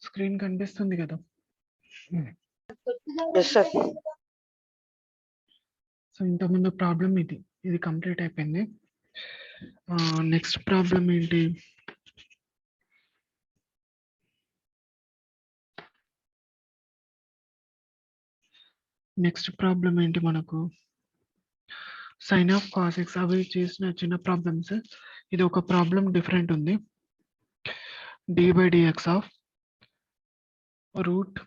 Screen కనిపిస్తుంది కదా? Yes, sir. So ఇంతకుముందు ప్రాబ్లం ఇది కంప్లీట్ అయిపోయింది. నెక్స్ట్ ప్రాబ్లం ఏంటి? నెక్స్ట్ ప్రాబ్లం ఏంటి మనకు? Sine of cos x. అవి చేసిన చిన్న ప్రాబ్లమ్స్. ఇది ఒక ప్రాబ్లం డిఫరెంట్ ఉంది. D by dx of root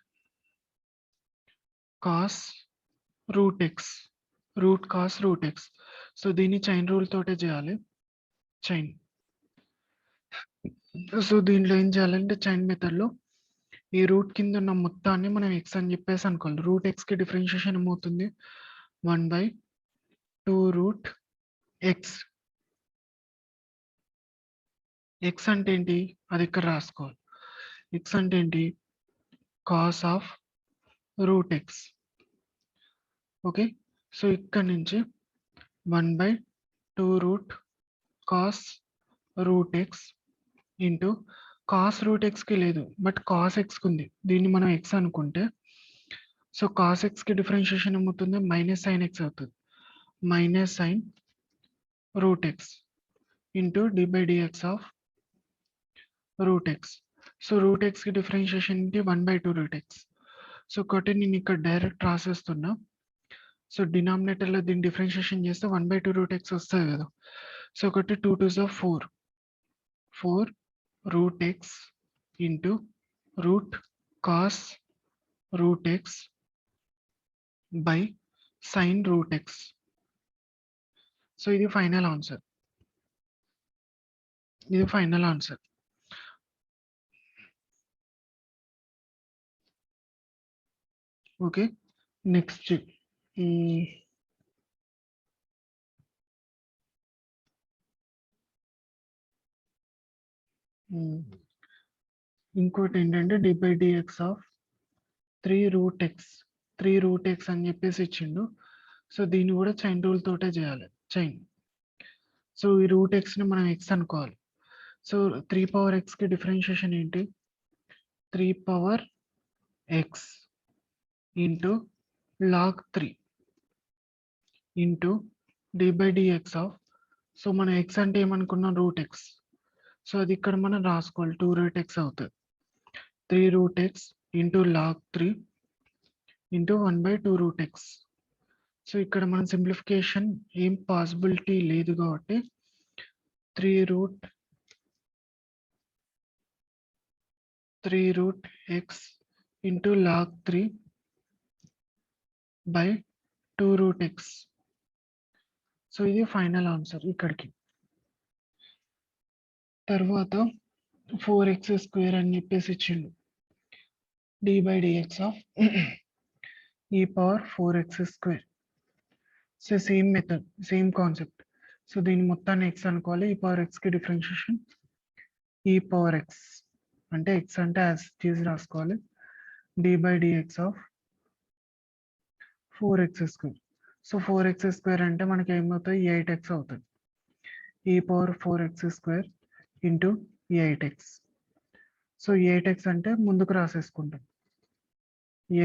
cos root x, root cos root x. So దీన్ని చైన్ రూల్ తోటే చేయాలి. చైన్. సో దీంట్లో ఏం చేయాలంటే చైన్ మెథడ్లో ఈ రూట్ కింద ఉన్న మొత్తాన్ని మనం ఎక్స్ అని చెప్పేసి అనుకోవాలి. రూట్ ఎక్స్కి డిఫరెన్షియేషన్ ఏమవుతుంది? 1/2 రూట్ ఎక్స్. ఎక్స్ అంటే ఏంటి? అది ఇక్కడ రాసుకోవాలి. ఎక్స్ అంటే ఏంటి? Cos of root x. Okay. So ఇక్కడ నుంచి 1/2 root cos root x into cos root ఎక్స్కి లేదు, బట్ కాస్ ఎక్స్కి ఉంది. దీన్ని మనం ఎక్స్ అనుకుంటే సో కాస్ ఎక్స్కి డిఫరెన్షియేషన్ ఏమవుతుంది? మైనస్ సైన్ ఎక్స్ అవుతుంది. Minus sine root x into d by dx of root x. So root ఎక్స్కి డిఫరెన్షియేషన్ ఏంటి? 1/2 రూట్ ఎక్స్. సో ఒకటి నేను ఇక్కడ డైరెక్ట్ రాసేస్తున్నా. సో డినామినేటర్లో దీన్ని డిఫరెన్షియేషన్ చేస్తే 1/2 రూట్ ఎక్స్ వస్తుంది కదా. సో ఒకటి 2 2s of 4 root x into root cos root x by sine root x. So ఇది ఫైనల్ ఆన్సర్. ఇది ఫైనల్ ఆన్సర్. ఓకే. నెక్స్ట్ ఇంకోటి ఏంటంటే d by dx of 3 root x. 3 root x అని చెప్పేసి ఇచ్చిండు. సో దీన్ని కూడా చైన్ రూల్ తోటే చేయాలి. చైన్. సో ఈ రూట్ ఎక్స్ని మనం ఎక్స్ అనుకోవాలి. సో 3 పవర్ ఎక్స్కి డిఫరెన్షియేషన్ ఏంటి? 3 power x into log 3 into d by dx of. So మనం ఎక్స్ అంటే ఏమనుకున్నాం? Route x. సో అది ఇక్కడ మనం రాసుకోవాలి. 2 రూట్ ఎక్స్ అవుతుంది. 3 root x into log 3 into 1/2 root x. So ఇక్కడ మన సింప్లిఫికేషన్ ఏం పాసిబిలిటీ లేదు కాబట్టి 3 root x into log 3 by 2 root x. So ఇది ఫైనల్ ఆన్సర్ ఇక్కడికి. తర్వాత 4x² అని చెప్పేసి ఇచ్చిండు. డి బై డిఎక్స్ ఆఫ్ ఈ power 4x². So same method, same concept. So దీని మొత్తాన్ని ఎక్స్ అనుకోవాలి. ఈ పవర్ ఎక్స్కి డిఫరెన్షియేషన్ ఈ పవర్ ఎక్స్ అంటే ఎక్స్ అంటే యాజ్ చేసి రాసుకోవాలి. D by dx of 4x². So 4x² అంటే మనకి ఏమవుతుంది? 8x అవుతుంది. ఈ power 4x² into 8x. So 8x అంటే ముందుకు రాసేసుకుంటాం.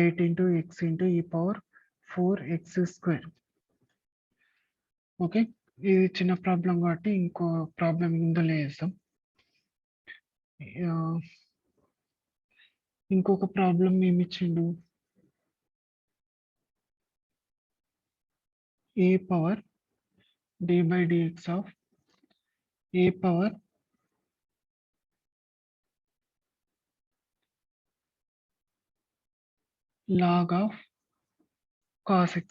8 ఇంటూ ఎక్స్ ఇంటూ ఈ పవర్ 4x². ఓకే. ఇది చిన్న ప్రాబ్లం కాబట్టి ఇంకో ప్రాబ్లం ఇందులో వేస్తాం. ఇంకొక ప్రాబ్లం ఏమి ఇచ్చిండు? A power d by dx of a power log of cos x.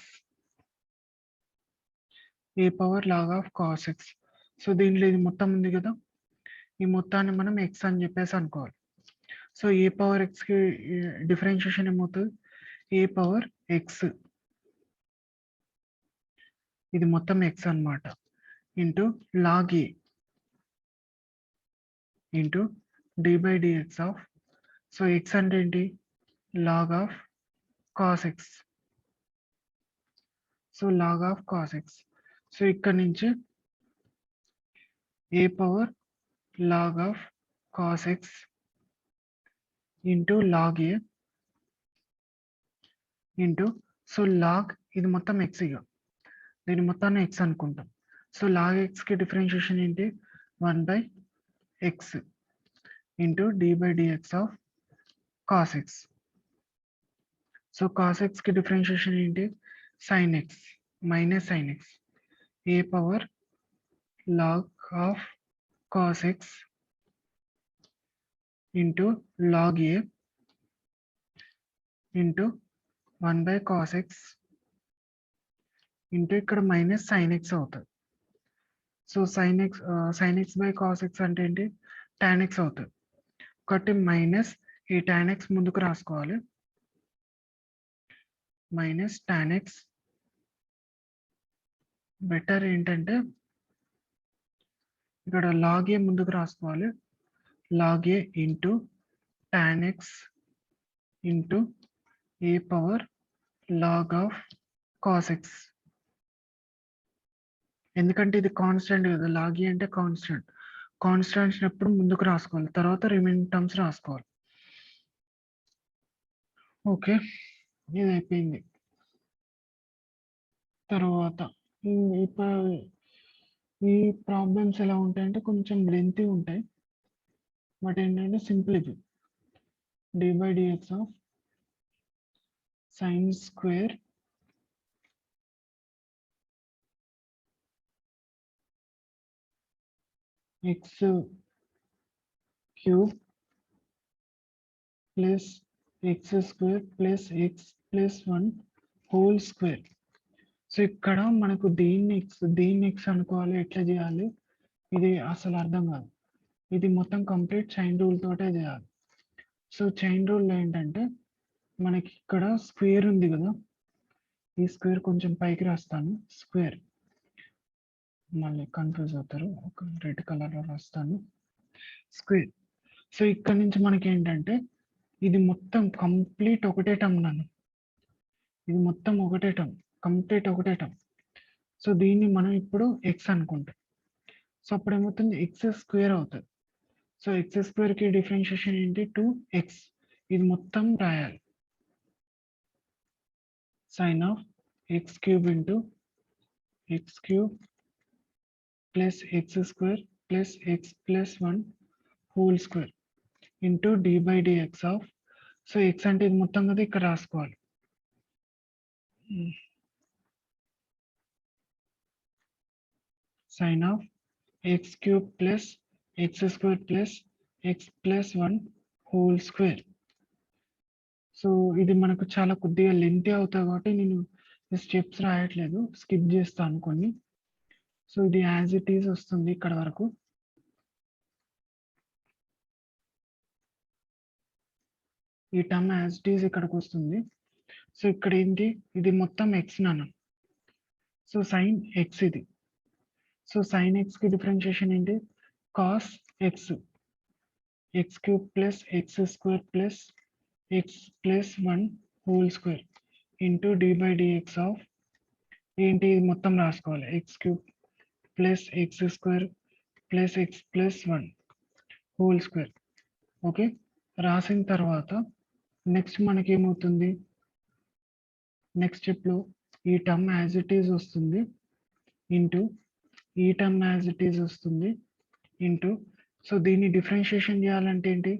A power log of cos x. So దీంట్లో ఇది మొత్తం ఉంది కదా, ఈ మొత్తాన్ని మనం ఎక్స్ అని చెప్పేసి అనుకోవాలి. సో ఏ పవర్ ఎక్స్కి డిఫరెన్షియేషన్ ఏమవుతుంది? ఏ పవర్ ఎక్స్, ఇది మొత్తం ఎక్స్ అనమాట, into log a into d by dx of. So x అంటే ఏంటి? Log of cos x. So log of cos x. So ఇక్కడ నుంచి a power log of cos x into log a into so log ఇది మొత్తం X, ఇక దీని మొత్తాన్ని X అనుకుంటాం. సో లాగ్ ఎక్స్కి డిఫరెన్షియేషన్ ఏంటి 1/x into d/dx of cos x. So cos ఎక్స్కి డిఫరెన్షియేషన్ ఏంటి sine x minus sine x a power log of cos x into log a into 1/cos x into ఇక్కడ minus sine x అవుతుంది. So sine x by cos x అంటే ఏంటి tan X అవుతుంది. ఒకటి minus ఈ tan X ముందుకు రాసుకోవాలి, minus tan X. Better ఏంటంటే ఇక్కడ లాగ్ ఏ ముందుకు రాసుకోవాలి, log a into tan x into a power log of cos x. ఎందుకంటే ఇది కాన్స్టెంట్ కదా, లాగ్ ఏ అంటే కాన్స్టెంట్. కాన్స్టెంట్స్ ఎప్పుడు ముందుకు రాసుకోవాలి, తర్వాత రిమైనింగ్ టర్మ్స్ రాసుకోవాలి. ఓకే, ఇది అయిపోయింది. తర్వాత ఈ ప్రాబ్లమ్స్ ఎలా ఉంటాయంటే కొంచెం లెంతీ ఉంటాయి, బట్ ఏంటంటే సింపుల్. ఇది d/dx of sine square X cube plus x square plus x plus 1 whole square. So ఇక్కడ మనకు దీన్ని ఎక్స్ అనుకోవాలి, ఎట్లా చేయాలి ఇది అసలు అర్థం కాదు. ఇది మొత్తం కంప్లీట్ చైన్ రూల్ తోటే చేయాలి. సో చైన్ రూల్ ఏంటంటే మనకి ఇక్కడ స్క్వేర్ ఉంది కదా, ఈ స్క్వేర్ కొంచెం పైకి రాస్తాను, స్క్వేర్ మళ్ళీ కన్ఫ్యూజ్ అవుతారు, ఒక రెడ్ కలర్లో రాస్తాను స్క్వేర్. సో ఇక్కడ నుంచి మనకి ఏంటంటే ఇది మొత్తం కంప్లీట్ ఒకటే టర్మ్ నన్ను, ఇది మొత్తం ఒకటే టర్మ్, కంప్లీట్ ఒకటే టర్మ్. సో దీన్ని మనం ఇప్పుడు ఎక్స్ అనుకుంటాం. సో అప్పుడు ఏమవుతుంది ఎక్స్ స్క్వేర్ అవుతుంది. సో ఎక్స్ స్క్వేర్కి డిఫరెన్షియేషన్ ఏంటి 2x, ఇది మొత్తం రాయాలి, sine of x cube into x cube plus x square plus x plus 1 whole square into d/dx of, so x అంటే ఇది మొత్తం కదా ఇక్కడ రాసుకోవాలి, sine of x cube plus x square plus x plus 1 whole square. So ఇది మనకు చాలా కొద్దిగా లెంతీ అవుతుంది కాబట్టి నేను స్టెప్స్ రాయట్లేదు, స్కిప్ చేస్తాను కొన్ని. సో ఇది యాజ్ ఇట్ ఈజ్ వస్తుంది ఇక్కడ వరకు. ఈ టర్మ్ యాజ్ ఇట్ ఈజ్ ఇక్కడికి వస్తుంది. సో ఇక్కడ ఏంటి ఇది మొత్తం ఎక్స్ నాన్న, సో సైన్ ఎక్స్ ఇది. సో సైన్ ఎక్స్కి డిఫరెన్షియేషన్ ఏంటి cos X, X cube plus x square plus x plus 1 whole square into d/dx of ఏంటి ఇది మొత్తం రాసుకోవాలి, x cube plus x square plus x plus 1 whole square. Okay, రాసిన తర్వాత next మనకి ఏమవుతుంది, నెక్స్ట్ స్టెప్లో ఈ టర్మ్ యాజ్ ఇట్ ఈజ్ వస్తుంది ఇంటూ ఈ టర్మ్ యాజ్ ఇట్ ఈజ్ వస్తుంది ఇంటూ, సో దీన్ని డిఫరెన్షియేషన్ చేయాలంటే ఏంటి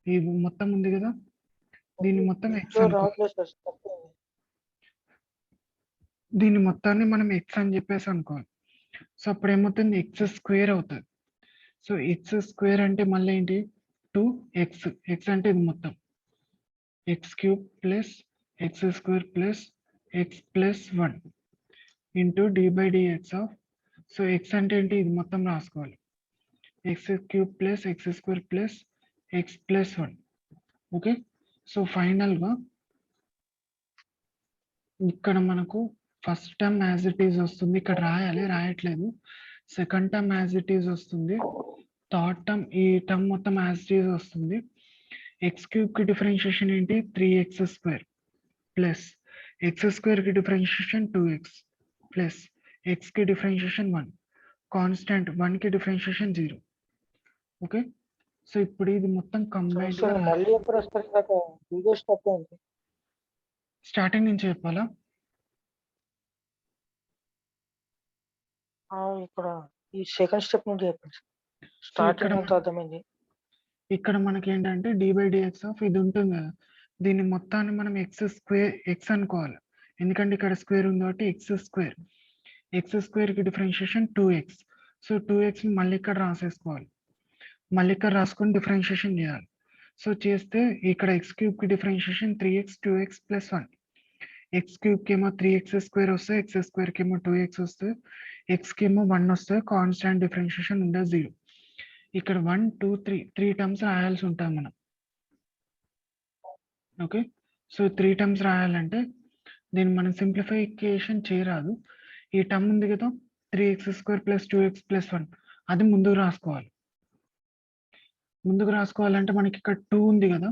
ఇది మొత్తం ఉంది కదా, దీన్ని మొత్తం ఎక్స్ అనుకోవాలి, దీన్ని మొత్తాన్ని మనం ఎక్స్ అని చెప్పేసి అనుకోవాలి. సో అప్పుడు ఏమవుతుంది ఎక్స్ స్క్వేర్ అవుతుంది. సో ఎక్స్ స్క్వేర్ అంటే మళ్ళీ ఏంటి 2x, ఎక్స్ అంటే ఇది మొత్తం x cube plus x square plus x plus 1 into d/dx of, so x అంటే ఏంటి ఇది మొత్తం రాసుకోవాలి, x cube plus x square plus x plus 1. Okay, so ఫైనల్గా ఇక్కడ మనకు first term as it is వస్తుంది, ఇక్కడ రాయాలి రాయట్లేదు, second term as it is వస్తుంది, థర్డ్ టర్మ్ ఈ టర్మ్ మొత్తం యాజ్ ఇట్ ఈజ్ వస్తుంది. ఎక్స్ క్యూబ్కి డిఫరెన్షియేషన్ ఏంటి 3x స్క్వేర్ ప్లస్ ఎక్స్ స్క్వేర్కి డిఫరెన్షియేషన్ 2x ప్లస్ ఎక్స్కి డిఫరెన్షియేషన్ 1, కాన్స్టెంట్ 1కి డిఫరెన్షియేషన్ 0. ఓకే, సో ఇప్పుడు ఇది మొత్తం కంబైన్డ్ గా మళ్ళీ ఎప్పుడు వస్తారు ఇందాక వీడియో స్టాప్ అయింది. స్టార్టింగ్ నుంచి చెప్పాలా? ఇక్కడ ఈ సెకండ్ స్టెప్ నుంచి చెప్పండి. స్టార్టింగ్ అంతా అర్థమైంది. ఇక్కడ మనకి ఏంటంటే d/dx ఆఫ్ ఇది ఉంటుంది కదా, దీన్ని మొత్తాన్ని మనం ఎక్స్ అనుకోవాలి, ఎందుకంటే ఇక్కడ స్క్వేర్ ఉంది కాబట్టి ఎక్స్ స్క్వేర్ కి డిఫరెన్షియేషన్ 2x. సో 2x మళ్ళీ ఇక్కడ రాసేసుకోవాలి, మళ్ళీ ఇక్కడ రాసుకొని డిఫరెన్షియేషన్ చేయాలి. సో చేస్తే ఇక్కడ x క్యూబ్ కి differentiation 3x 2x plus 1. x cube కి ఏమో 3x స్క్వేర్ వస్తాయి, x స్క్వేర్ కి ఏమో 2x వస్తాయి, x కి ఏమో 1 వస్తాయి, కాన్స్టాంట్ డిఫరెన్షియేషన్ ఉండదు 0. ఇక్కడ 1 2 3 టర్మ్స్ రాయాల్సి ఉంటుంది మనం. ఓకే, సో 3 టర్మ్స్ రాయాలంటే దీన్ని మనం సింప్లిఫికేషన్ చేయరాదు. ఈ టర్మ్ ఉంది కదా 3x square plus 2x plus 1, అది ముందుకు రాసుకోవాలి. ముందుకు రాసుకోవాలంటే మనకి ఇక్కడ 2 ఉంది కదా,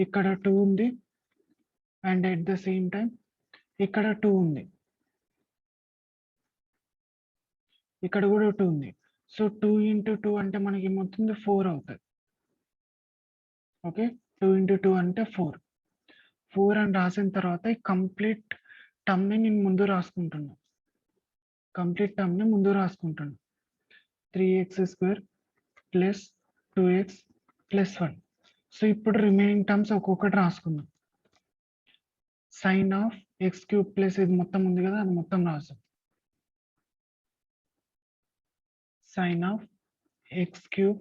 ఇక్కడ 2 ఉంది, and at the same time ఇక్కడ 2 ఉంది, ఇక్కడ కూడా 2 ఉంది. సో 2 into 2 అంటే మనకి ఏమవుతుంది 4 అవుతుంది. ఓకే, 2 into 2 అంటే 4 అని రాసిన తర్వాత ఈ కంప్లీట్ టర్మ్ని నేను ముందు రాసుకుంటున్నా, 3x square plus 2x plus 1. So ఇప్పుడు రిమైనింగ్ టర్మ్స్ ఒక్కొక్కటి రాసుకుందాం. Sine of x cube plus ఇది మొత్తం ఉంది కదా, అది మొత్తం రాసాం. Sine of x cube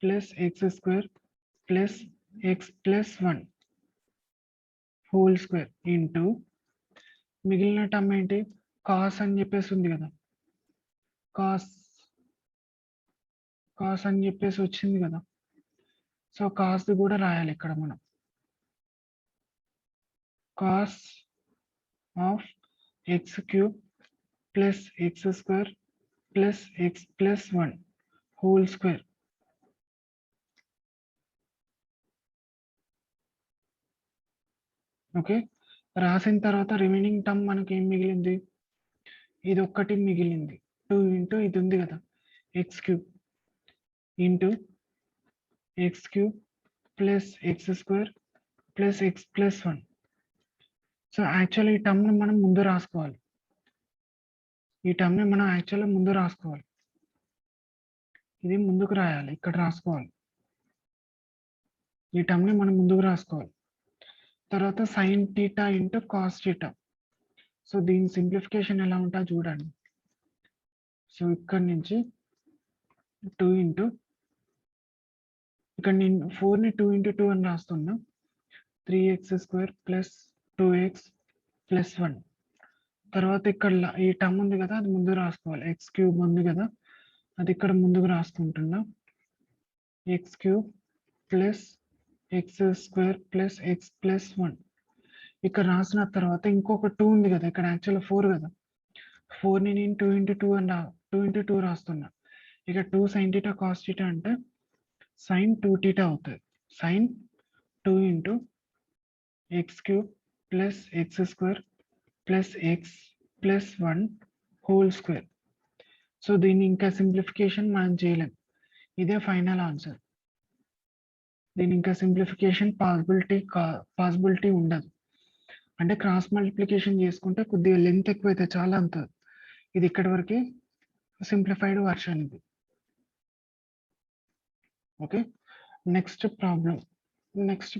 plus x square plus x plus 1 whole square into మిగిలిన టర్మ్ ఏంటి, కాస్ అని చెప్పేసి ఉంది కదా, కాస్ అని చెప్పేసి వచ్చింది కదా. సో కాస్ కూడా రాయాలి ఇక్కడ మనం. Cos of x cube plus x square plus x plus 1 whole square. Okay, రాసిన తర్వాత రిమైనింగ్ టర్మ్ మనకి ఏం మిగిలింది, ఇది ఒక్కటి మిగిలింది. 2 into ఇది ఉంది కదా X cube into x cube plus x square plus x plus 1. So actually ఈ టర్మ్ని మనం ముందు రాసుకోవాలి, ఇది ముందుకు రాయాలి, ఇక్కడ రాసుకోవాలి, ఈ టర్మ్ని మనం ముందుకు రాసుకోవాలి. తర్వాత sine theta into cos theta. So దీని సింప్లిఫికేషన్ ఎలా ఉంటా చూడండి. సో ఇక్కడ నుంచి 2 into ఇక్కడ నేను 4ని 2 into 2 అని రాస్తున్నా, 3x square plus 2x plus 1. తర్వాత ఇక్కడ ఈ టర్మ్ ఉంది కదా, అది ముందు రాసుకోవాలి, ఎక్స్ క్యూబ్ ఉంది కదా, అది ఇక్కడ ముందుకు రాసుకుంటున్నా, x cube plus x square plus x plus 1. ఇక్కడ రాసిన తర్వాత ఇంకొక 2 ఉంది కదా, ఇక్కడ యాక్చువల్ 4 కదా, 4ని నేను 2 into 2 రాస్తున్నా. ఇక 2 sin θ cos θ అంటే sin 2 θ అవుతుంది. sin 2 into x cube plus x square plus x plus 1 whole square. So దీన్ని ఇంకా సింప్లిఫికేషన్ మనం చేయలేం, ఇదే ఫైనల్ ఆన్సర్. దీని ఇంకా సింప్లిఫికేషన్ పాసిబిలిటీ ఉండదు. అంటే క్రాస్ మల్టిప్లికేషన్ చేసుకుంటే కొద్దిగా లెంత్ ఎక్కువైతే చాలా అంత, ఇది ఇక్కడి వరకే సింప్లిఫైడ్ వర్షన్ ఇది. ఓకే, నెక్స్ట్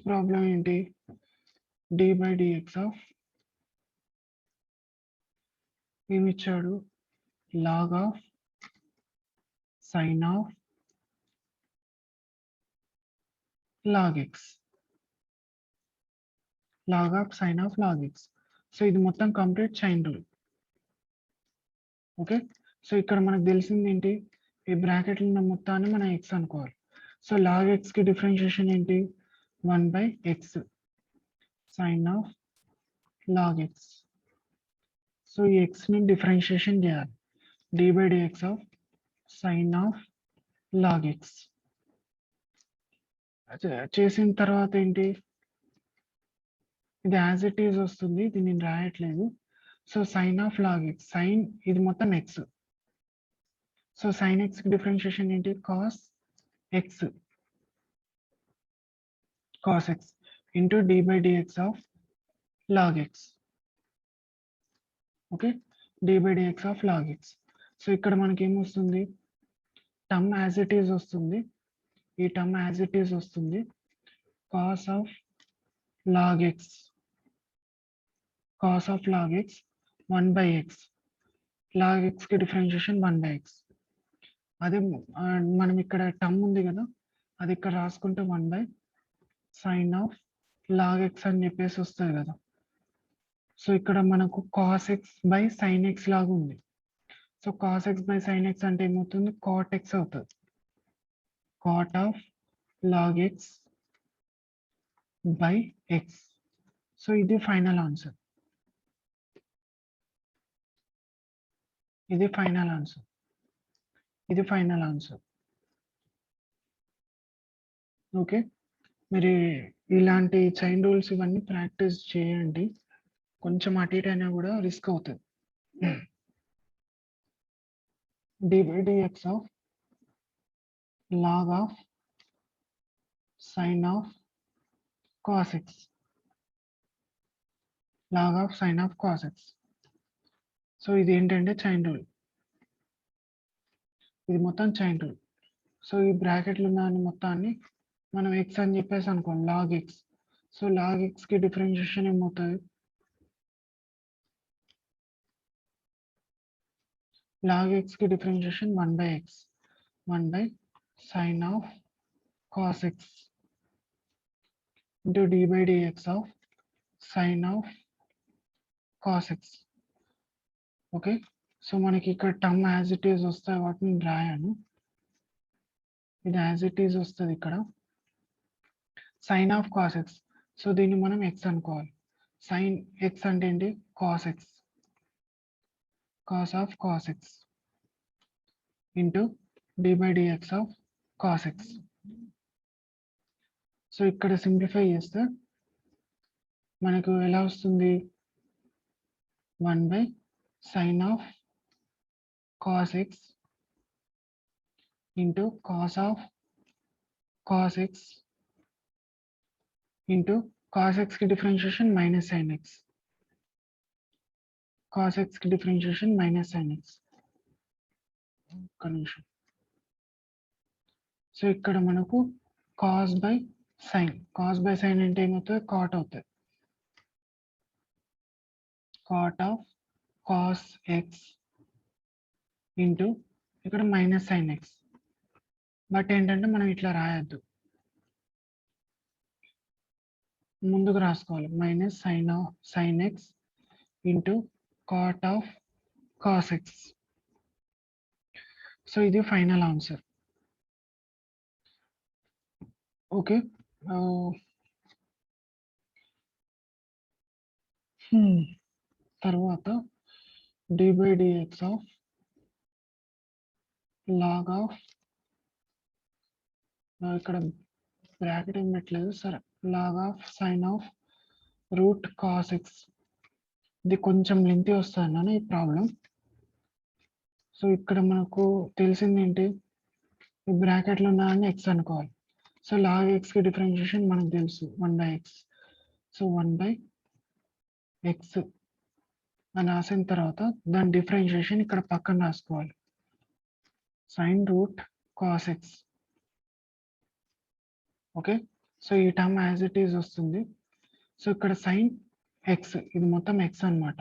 ప్రాబ్లం ఏంటి, d/dx ఆఫ్ ఏమి ఇచ్చాడు, log of sine of log x, so ఇది మొత్తం complete chain rule. Okay, so ఇక్కడ మనకు తెలిసింది ఏంటి, ఈ బ్రాకెట్లో ఉన్న మొత్తాన్ని మనం ఎక్స్ అనుకోవాలి. సో లాగ్ ఎక్స్ కి డిఫరెన్షియేషన్ ఏంటి, 1/x sine of log x. So ఈ ఎక్స్ ని డిఫరెన్షియేషన్ చేయాలి, d/dx of sine of log x. చేసిన తర్వాత ఏంటి, ఇది యాజ్ ఇట్ ఈజ్ వస్తుంది, ఇది నేను రాయట్లేదు. So sine of log x, sine ఇది మొత్తం ఎక్స్, సో సైన్ ఎక్స్ కి డిఫరెన్షియేషన్ ఏంటి, cos x cos x into d by dx of log x. Okay, d by dx of log x. So ఇక్కడ మనకి ఏమొస్తుంది, టర్మ్ యాజ్ ఇట్ ఈజ్ వస్తుంది, ఈ term as it is వస్తుంది, cos of log x, cos of log x 1 by x, log x కి differentiation 1 by x. అదే మనం ఇక్కడ టర్మ్ ఉంది కదా, అది ఇక్కడ రాసుకుంటే 1 by sin of log x అని చెప్పేసి వస్తుంది కదా. సో ఇక్కడ మనకు cos x by sin x లాగా ఉంది. So cos x by sin x అంటే ఏమవుతుంది, cot x అవుతుంది, cot of log x by x. So ఇది ఫైనల్ ఆన్సర్, ఇది ఫైనల్ ఆన్సర్, ఇది ఫైనల్ ఆన్సర్. ఓకే, మీరు ఇలాంటి చైన్ రూల్స్ ఇవన్నీ ప్రాక్టీస్ చేయండి, కొంచెం అటు ఇటు అయినా కూడా రిస్క్ అవుతుంది. d by dx of log of sin of cos x, log of sin of cos x. So ఇది ఏంటంటే చైన్ రూల్, ఇది మొత్తం చైన్ రూల్. సో ఈ బ్రాకెట్లు ఉన్న మొత్తాన్ని మనం ఎక్స్ అని చెప్పేసి అనుకోండి, log x. So log x కి డిఫరెన్షియేషన్ ఏమవుతుంది, log x की differentiation 1 by x, 1 by sin of cos x into d by dx of sin of cos x. Okay, so మనకి ఇక్కడ టర్మ్ యాజ్ ఇట్ ఈజ్ వస్తాయి, వాటిని రాయాను, ఇది as it is వస్తుంది ఇక్కడ, sin of cos x. So దీన్ని మనం x అనుకోవాలి, sin x అంటే ఏంటి, cos x, cos of cos x into d by dx of cos x. So ఇక్కడ సింప్లిఫై చేస్తే మనకు ఎలా వస్తుంది, 1 by sin of cos x into cos of cos x into cos x की differentiation minus sin x, cos x की differentiation minus sin x. నిమిషం. So ఇక్కడ మనకు cos by sin, cos by sin అంటే ఏమవుతుంది, cot అవుతుంది, cot of cos x into ఇక్కడ minus sin x. But ఏంటంటే మనం ఇట్లా రాయొద్దు, ముందుకు రాసుకోవాలి, minus sin x into cot of cos x. So ఇది ఫైనల్ ఆన్సర్. ఓకే, తర్వాత d by dx of log of, ఇక్కడ బ్రాకెట్ ఏం పెట్టలేదు, సరే, log of sin of root cos x. ఇది కొంచెం లెంతీ వస్తుంది ఈ ప్రాబ్లం. సో ఇక్కడ మనకు తెలిసింది ఏంటి, ఈ బ్రాకెట్లో ఉన్నాయని x అనుకోవాలి. సో log x కి డిఫరెన్షియేషన్ మనకు తెలుసు, 1 by x. So 1 by x అని రాసిన తర్వాత దాని డిఫరెన్షియేషన్ ఇక్కడ పక్కన రాసుకోవాలి, sin root cos x. Okay, so ఈ టర్మ్ యాజ్ ఇట్ ఈజ్ వస్తుంది. సో ఇక్కడ sin x, ఇది మొత్తం x అన్నమాట.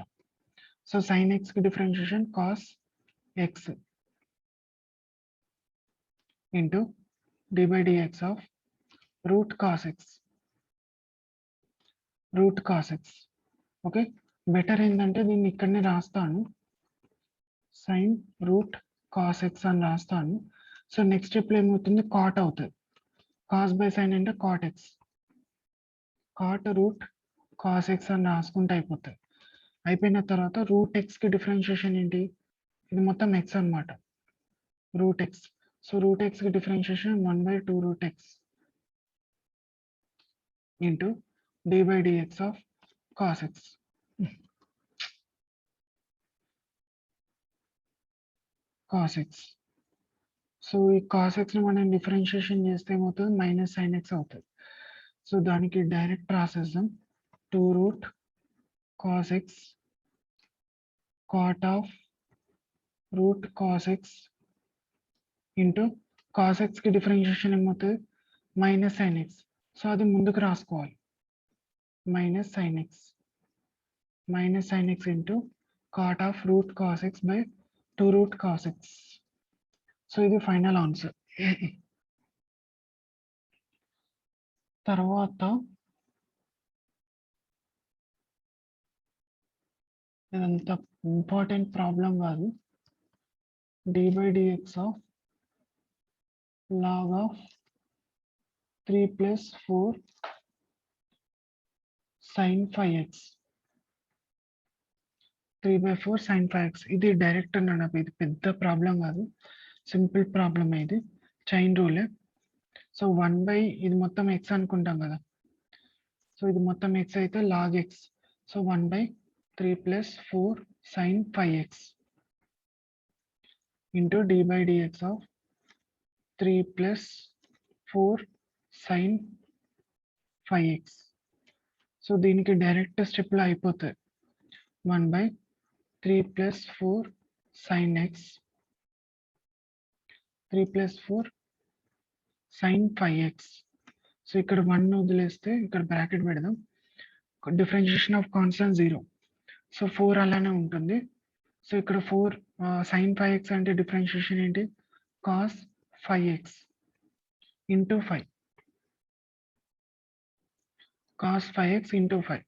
సో sin x కి differentiation cos x into d by dx of root cos x, root cos x. Okay, better ఏంటంటే దీన్ని ఇక్కడనే రాస్తాను, sin root cos x అని రాస్తాను. సో నెక్స్ట్ స్టెప్లో ఏమవుతుంది, cot అవుతుంది, cos by sin అంటే cot x, cot root cos x అని రాసుకుంటే అయిపోతుంది. అయిపోయిన తర్వాత రూట్ x కి డిఫరెన్షియేషన్ ఏంటి, ఇది మొత్తం x అన్నమాట, root x. So root x కి differentiation 1 by 2 root x into d by dx of cos x. cos x so ఈ కాస్ ఎక్స్ని మనం డిఫరెన్షియేషన్ చేస్తే ఏమవుతుంది మైనస్ సైన్ ఎక్స్ అవుతుంది. సో దానికి డైరెక్ట్ రాసేద్దాం 2 root cos x cot of root cos x into cos ఎక్స్కి differentiation ఏమవుతుంది మైనస్ సైన్ ఎక్స్. సో అది ముందుకు రాసుకోవాలి minus sine x into cot of root cos X by 2 root cos x. So ఇది final answer. తర్వాత ఇదంతా important problem కాదు. dy dx of log of 3 plus 4 sin 5x 3/4 sin 5x. ఇది direct అన్నాడు, ఇది పెద్ద ప్రాబ్లం కాదు, సింపుల్ ప్రాబ్లం. ఇది చైన్ రూలే. సో 1 ఇది మొత్తం ఎక్స్ అనుకుంటాం కదా. సో ఇది మొత్తం ఎక్స్ అయితే log x. So 1/3 plus 4 sin 5x into dy dx of 3 plus 4 sin 5x. So దీనికి డైరెక్ట్ స్టెప్లో అయిపోతుంది 1/3 plus 4 sin x 3 plus 4 sin 5x. So ఇక్కడ 1 వదిలేస్తే ఇక్కడ బ్రాకెట్ పెడదాం. Differentiation of constant 0. సో 4 అలానే ఉంటుంది. సో ఇక్కడ 4 sin 5x అంటే డిఫరెన్షియేషన్ ఏంటి cos 5x into 5 cos 5x into 5.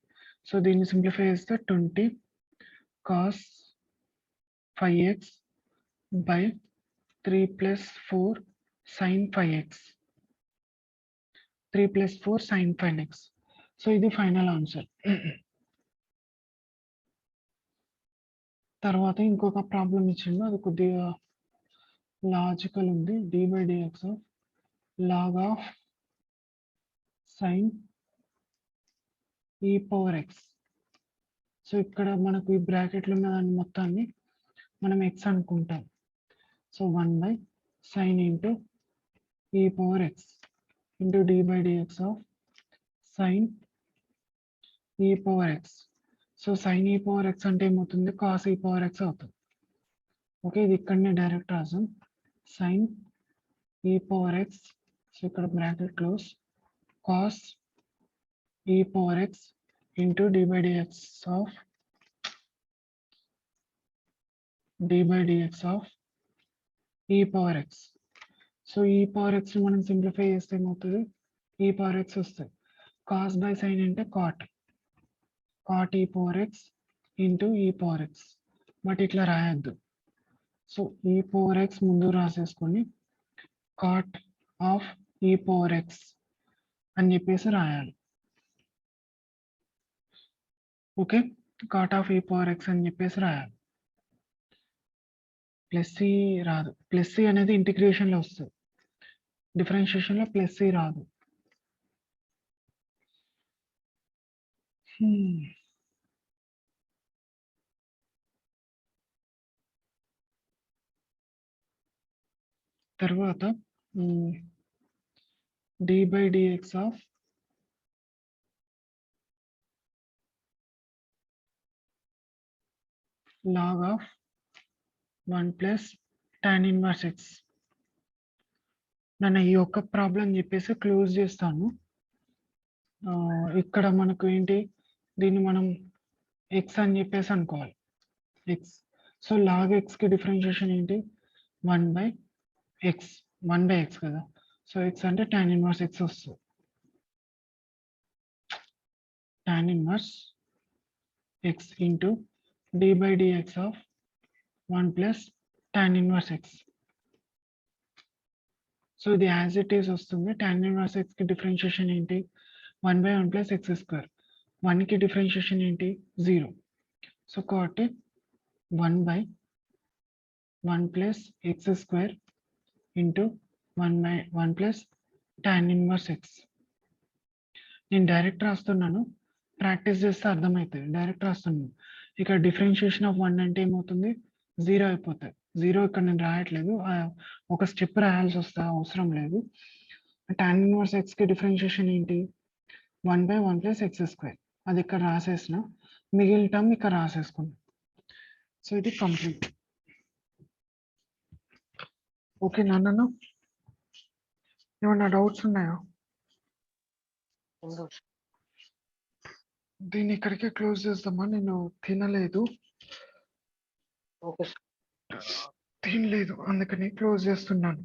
So దీన్ని సింప్లిఫై చేస్తే 20 cos 5x by 3 plus 4 sin 5x 3 plus 4 sin 5x. So ఇది ఫైనల్ ఆన్సర్. తర్వాత ఇంకొక ప్రాబ్లం ఇచ్చిండు, అది కొద్దిగా లాజికల్ ఉంది. dy dx of log of sin e power x. So ఇక్కడ మనకు ఈ బ్రాకెట్లు ఉన్న దాన్ని మొత్తాన్ని మనం x అనుకుంటాం. So 1/sin into e power x into dy dx of sin e power x. So sin e power x అంటే ఏమవుతుంది cos e పవర్ x అవుతుంది. ఓకే, ఇది ఇక్కడనే డైరెక్ట్ రాసాం sin e power x. So ఇక్కడ bracket close cos e power x into dy dx of e power x. So e power x మనం simplify చేస్తే ఏమవుతుంది e పవర్ x వస్తుంది. cos by sin అంటే cot e power x into e power x. But ఇట్లా రాయొద్దు. So e power x ముందు రాసేసుకొని cot of e power x అని చెప్పేసి రాయాలి. Okay, cot of e power x అని చెప్పేసి రాయాలి. ప్లస్ సి రాదు. ప్లస్ సి అనేది ఇంటిగ్రేషన్లో వస్తుంది, డిఫరెన్షియేషన్లో ప్లస్ సి రాదు. తర్వాత dy dx of log of 1 plus tan inverse x. నన్ను ఈ ఒక్క ప్రాబ్లం చెప్పేసి క్లోజ్ చేస్తాను. ఇక్కడ మనకు ఏంటి, దీన్ని మనం x అని చెప్పేసి అనుకోవాలి x. సో log x కి డిఫరెన్షియేషన్ ఏంటి 1/x కదా. సో x అంటే tan ఇన్వర్స్ x వస్తుంది. tan inverse x into dy dx of 1 plus tan inverse x. So ఇది యాజ్ ఇట్ ఈస్ వస్తుంది. tan ఇన్వర్స్ x కి డిఫరెన్షియేషన్ ఏంటి 1/1 ప్లస్ x స్క్వేర్. 1 కి డిఫరెన్షియేషన్ ఏంటి 0. సో కాబట్టి 1/1 plus x square into 1/1 plus tan inverse x. నేను direct రాస్తున్నాను, practice చేస్తే అర్థమవుతుంది. డైరెక్ట్ రాస్తున్నాను. ఇక్కడ డిఫరెన్షియేషన్ ఆఫ్ 1 అంటే ఏమవుతుంది 0 అయిపోతుంది. 0 ఇక్కడ నేను రాయట్లేదు. ఒక స్టెప్ రాయాల్సి వస్తే అవసరం లేదు. tan ఇన్వర్స్ ఎక్స్‌కి డిఫరెన్షియేషన్ ఏంటి? 1/1 + x². అది ఇక్కడ రాసేసిన. మిగిలిన టర్మ్ ఇక్కడ రాసేసుకున్నా. సో ఇది కంప్లీట్. ఓకేనా నాన్న? ఏమన్నా డౌట్స్ ఉన్నాయా? ఉంది. దీన్ని ఇక్కడికే క్లోజ్ చేద్దామా? నేను తినలేదు. Okay sir. తినలేదు అందుకని క్లోజ్ చేస్తున్నాను.